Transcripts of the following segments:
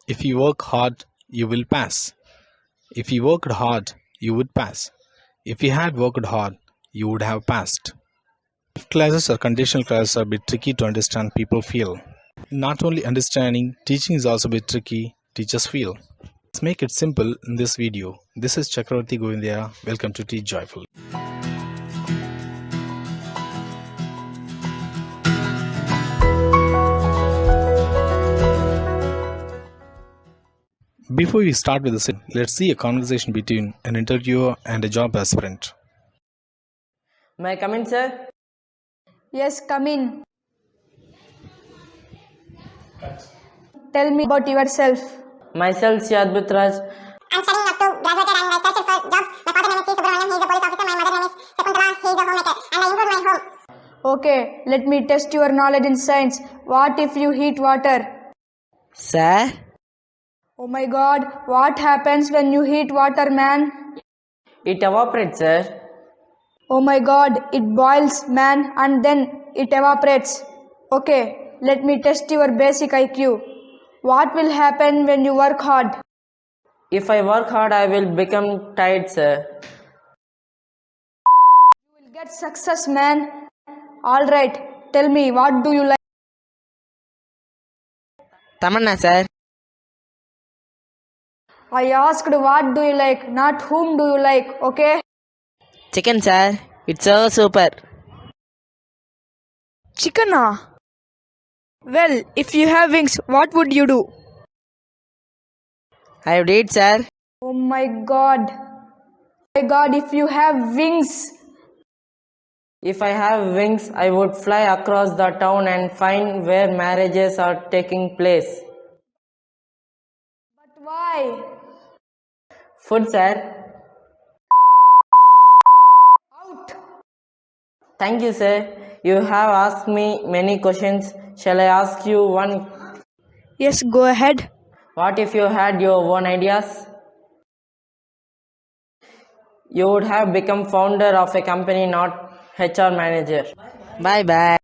If you work hard, you will pass. If you worked hard, you would pass. If you had worked hard, you would have passed. If classes or conditional classes are a bit tricky to understand, people feel. Not only understanding, teaching is also a bit tricky, teachers feel. Let's make it simple in this video. This is Chakravarti Govindaya. Welcome to Teach Joyfully. Before we start with this, let's see a conversation between an interviewer and a job aspirant. May I come in, sir? Yes, come in. Tell me about yourself. Myself, Siadbut Raj. I'm studying up to graduated and I searched for jobs. My father name is Subramaniam, he is a police officer. My mother name is Sakuntala, he is a homemaker. And I improved my home. Okay, let me test your knowledge in science. What if you heat water? Sir? Oh my god, what happens when you heat water, man? It evaporates, sir. Oh my god, it boils, man, and then it evaporates. Okay, let me test your basic IQ. What will happen when you work hard? If I work hard, I will become tired, sir. You will get success, man. Alright, tell me, what do you like? Tamanna, sir. I asked what do you like, not whom do you like, okay? Chicken, sir. It's so super. Chicken, ah? Well, if you have wings, what would you do? I would eat, sir. Oh my god. My god, if you have wings. If I have wings, I would fly across the town and find where marriages are taking place. But why? Food, sir. Out. Thank you, sir. You have asked me many questions. Shall I ask you one? Yes, go ahead. What if you had your own ideas? You would have become founder of a company, not HR manager. Bye-bye.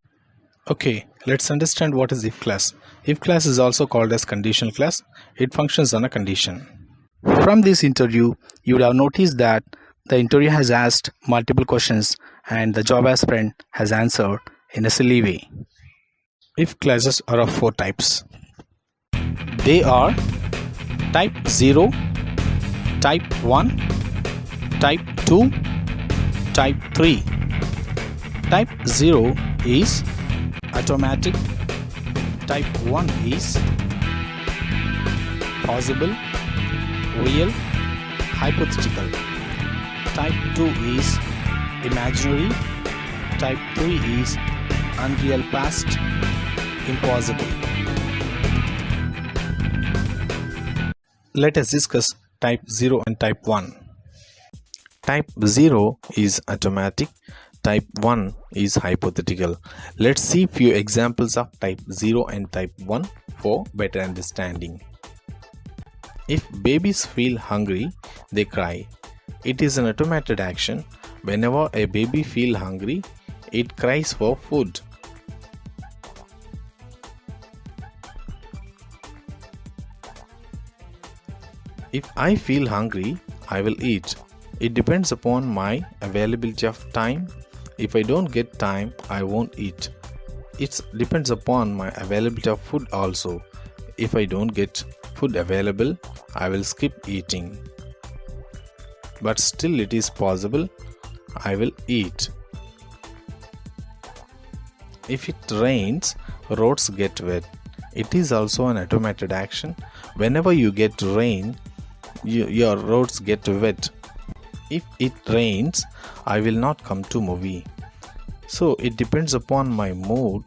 Okay, let's understand what is if class. If class is also called as conditional class. It functions on a condition. From this interview, you would have noticed that the interviewer has asked multiple questions and the job aspirant has answered in a silly way. If classes are of four types. They are type 0, type 1, type 2, type 3. Type 0 is automatic, type 1 is possible, real, hypothetical. Type 2 is imaginary, type 3 is unreal past, impossible. Let us discuss type 0 and type 1. Type 0 is automatic, type 1 is hypothetical. Let's see few examples of type 0 and type 1 for better understanding. If babies feel hungry, they cry. It is an automated action. Whenever a baby feels hungry, it cries for food. If I feel hungry, I will eat. It depends upon my availability of time. If I don't get time, I won't eat. It depends upon my availability of food also. If I don't get food available, I will skip eating. But still it is possible, I will eat. If it rains, roads get wet. It is also an automated action. Whenever you get rain, your roads get wet. If it rains, I will not come to movie. So it depends upon my mood.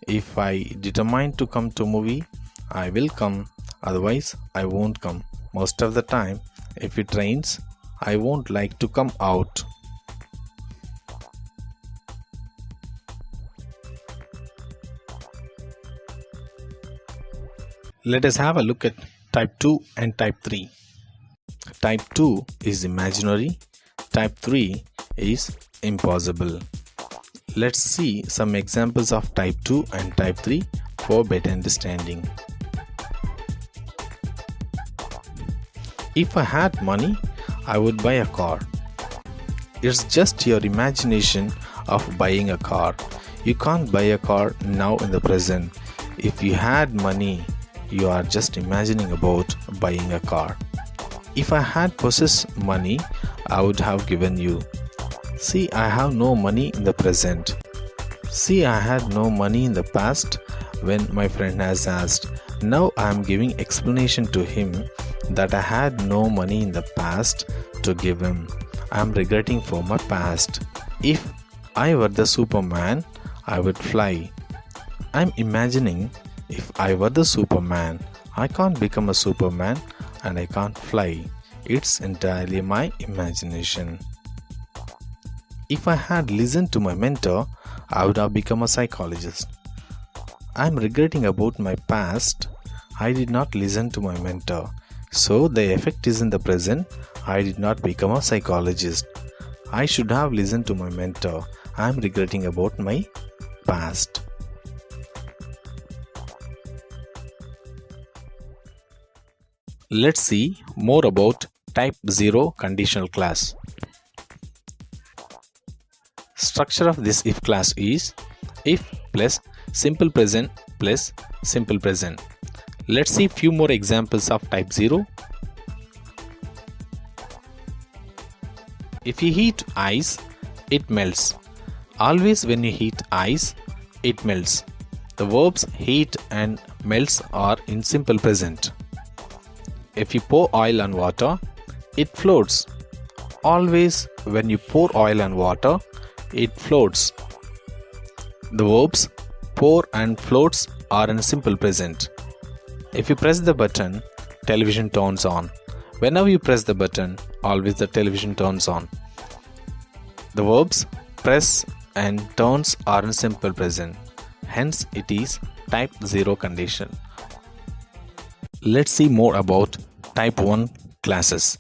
If I determine to come to movie, I will come. Otherwise, I won't come. Most of the time, if it rains, I won't like to come out. Let us have a look at type 2 and type 3. Type 2 is imaginary, type 3 is impossible. Let's see some examples of type 2 and type 3 for better understanding. If I had money, I would buy a car. It's just your imagination of buying a car. You can't buy a car now in the present. If you had money, you are just imagining about buying a car. If I had possessed money, I would have given you. See, I have no money in the present. See, I had no money in the past when my friend has asked. Now I am giving explanation to him that I had no money in the past to give him. I am regretting for my past. If I were the Superman, I would fly. I am imagining if I were the Superman. I can't become a Superman and I can't fly. It's entirely my imagination. If I had listened to my mentor, I would have become a psychologist. I am regretting about my past. I did not listen to my mentor. So the effect is in the present. I did not become a psychologist. I should have listened to my mentor. I am regretting about my past. Let's see more about type 0 conditional class. Structure of this if class is if plus simple present plus simple present. Let's see few more examples of type 0. If you heat ice, it melts. Always when you heat ice, it melts. The verbs heat and melts are in simple present. If you pour oil on water, it floats. Always when you pour oil on water, it floats. The verbs pour and floats are in simple present. If you press the button, television turns on. Whenever you press the button, always the television turns on. The verbs press and turns are in simple present. Hence, it is type 0 condition. Let's see more about type 1 classes.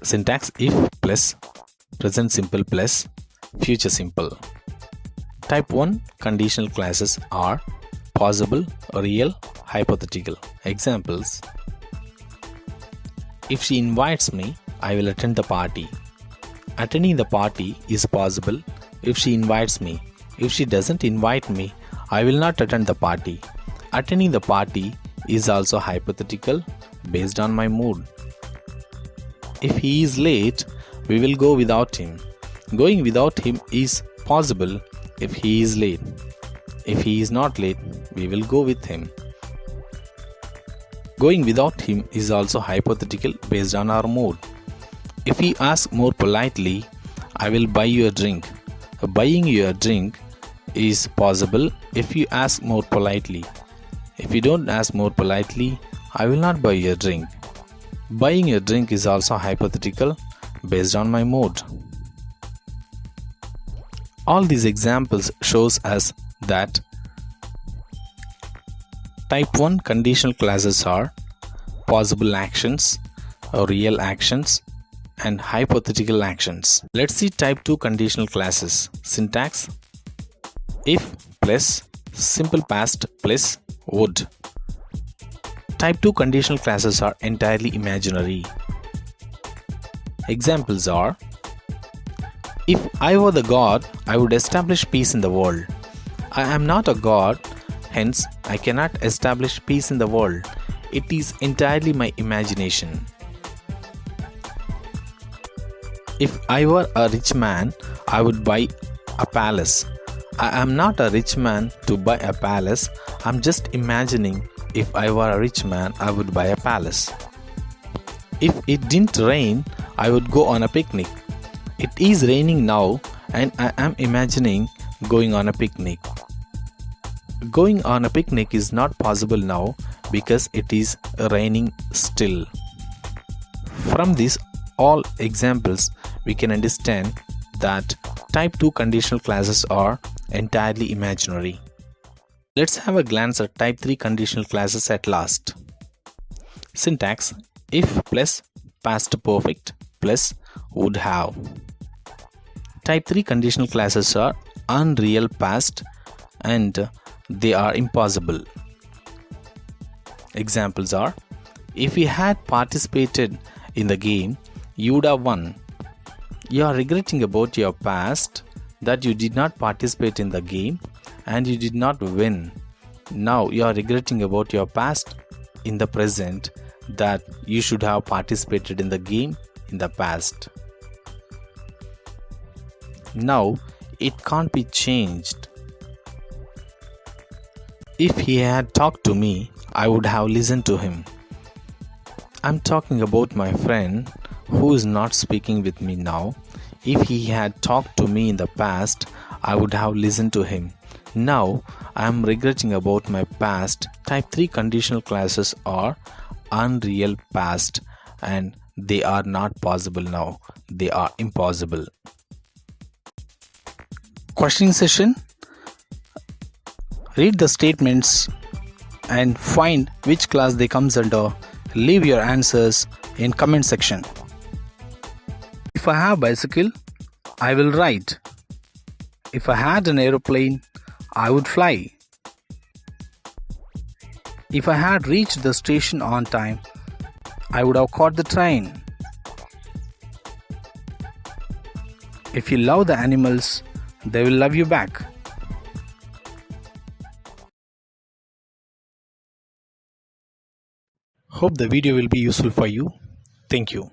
Syntax if plus present simple plus future simple. Type 1 conditional classes are possible, real, hypothetical. Examples: if she invites me, I will attend the party. Attending the party is possible if she invites me. If she doesn't invite me, I will not attend the party. Attending the party is also hypothetical based on my mood. If he is late, we will go without him. Going without him is possible if he is late. If he is not late, we will go with him. Going without him is also hypothetical based on our mood. If he asks more politely, I will buy you a drink. Buying you a drink is possible if you ask more politely. If you don't ask more politely, I will not buy you a drink. Buying a drink is also hypothetical based on my mood. All these examples shows us that type 1 conditional classes are possible actions, real actions, and hypothetical actions. Let's see type 2 conditional classes. Syntax if plus simple past plus would. Type 2 conditional classes are entirely imaginary. Examples are: if I were the god, I would establish peace in the world. I am not a god, hence I cannot establish peace in the world. It is entirely my imagination. If I were a rich man, I would buy a palace. I am not a rich man to buy a palace. I'm just imagining if I were a rich man, I would buy a palace. If it didn't rain, I would go on a picnic. It is raining now and I am imagining going on a picnic. Going on a picnic is not possible now because it is raining still. From these all examples, we can understand that type 2 conditional classes are entirely imaginary. Let's have a glance at type 3 conditional classes at last. Syntax if plus past perfect plus would have. Type 3 conditional classes are unreal past and they are impossible. Examples are: if he had participated in the game, you would have won. You are regretting about your past that you did not participate in the game and you did not win. Now you are regretting about your past in the present that you should have participated in the game in the past. Now it can't be changed. If he had talked to me, I would have listened to him. I'm talking about my friend who is not speaking with me now. If he had talked to me in the past, I would have listened to him. Now I am regretting about my past. Type 3 conditional clauses are unreal past and they are not possible now. They are impossible. Questioning session. Read the statements and find which class they comes under. Leave your answers in comment section. If I have bicycle, I will ride. If I had an aeroplane, I would fly. If I had reached the station on time, I would have caught the train. If you love the animals, they will love you back. Hope the video will be useful for you. Thank you.